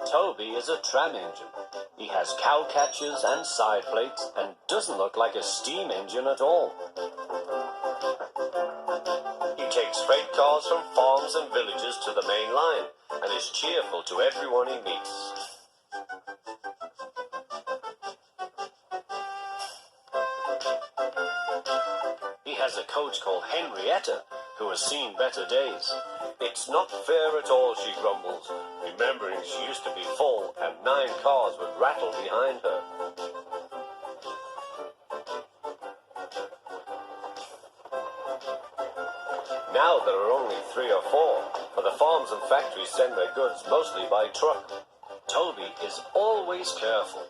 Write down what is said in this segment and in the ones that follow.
Toby is a tram engine. He has cow catchers and side plates and doesn't look like a steam engine at all. He takes freight cars from farms and villages to the main line and is cheerful to everyone he meets. He has a coach called Henrietta, who has seen better days. It's not fair at all, she grumbles, remembering she used to be full and 9 cars would rattle behind her. Now there are only 3 or 4, for the farms and factories send their goods mostly by truck. Toby is always careful.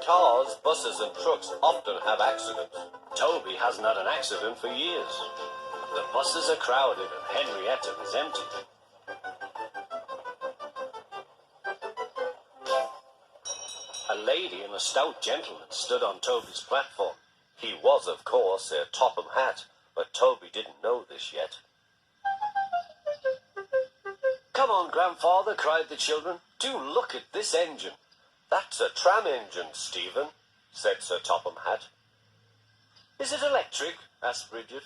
Cars, buses and trucks often have accidents. Toby hasn't had an accident for years. The buses are crowded and Henrietta is empty. A lady and a stout gentleman stood on Toby's platform. He was, of course, their Topham Hatt, but Toby didn't know this yet. "Come on, grandfather," cried the children. "Do look at this engine." "That's a tram engine, Stephen," said Sir Topham Hatt. "Is it electric?" asked Bridget.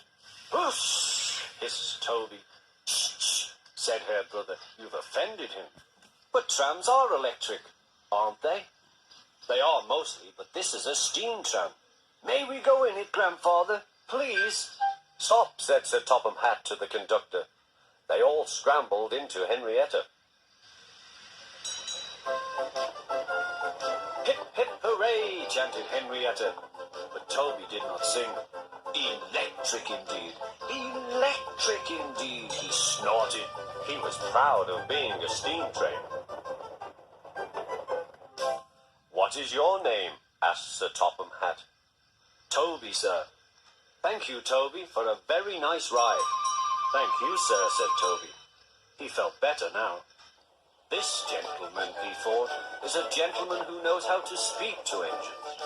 "Whoosh!" hissed Toby. "Shh, shh," said her brother. "You've offended him." "But trams are electric, aren't they?" "They are mostly, but this is a steam tram." "May we go in it, grandfather? Please?" "Stop," said Sir Topham Hatt to the conductor. They all scrambled into Henrietta. "Hip, hip, hooray!" chanted Henrietta. But Toby did not sing. "Electric indeed! Electric indeed!" he snorted. He was proud of being a steam train. "What is your name?" asked Sir Topham Hatt. "Toby, sir." "Thank you, Toby, for a very nice ride." "Thank you, sir," said Toby. He felt better now. This gentleman, he thought, is a gentleman who knows how to speak to engines.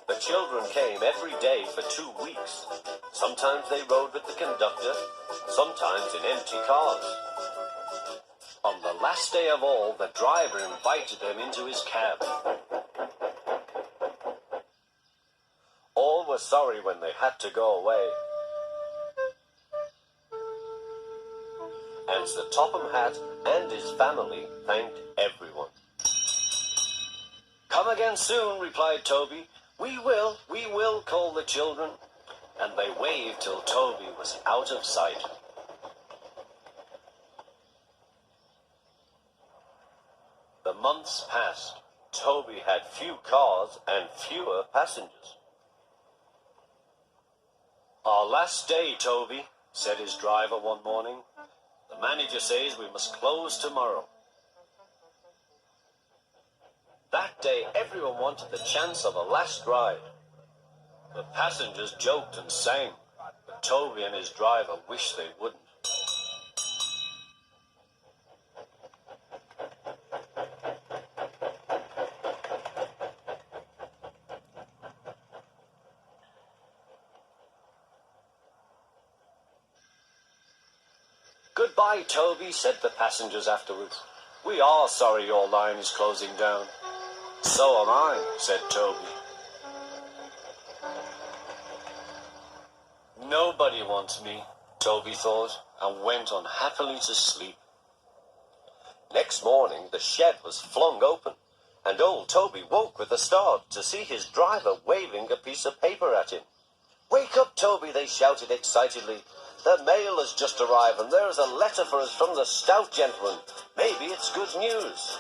The children came every day for 2 weeks. Sometimes they rode with the conductor, sometimes in empty cars. On the last day of all, the driver invited them into his cab. All were sorry when they had to go away. And Sir Topham Hatt and his family thanked everyone. "Come again soon," replied Toby. We will," called the children. And they waved till Toby was out of sight. The months passed. Toby had few cars and fewer passengers. "Our last day, Toby," said his driver one morning. "The manager says we must close tomorrow." That day, everyone wanted the chance of a last ride. The passengers joked and sang, but Toby and his driver wished they wouldn't. "Goodbye, Toby," said the passengers afterwards. "We are sorry your line is closing down." "So am I," said Toby. Nobody wants me, Toby thought, and went on happily to sleep. Next morning the shed was flung open, and old Toby woke with a start to see his driver waving a piece of paper at him. "Wake up, Toby," they shouted excitedly. "The mail has just arrived, and there is a letter for us from the stout gentleman. Maybe it's good news."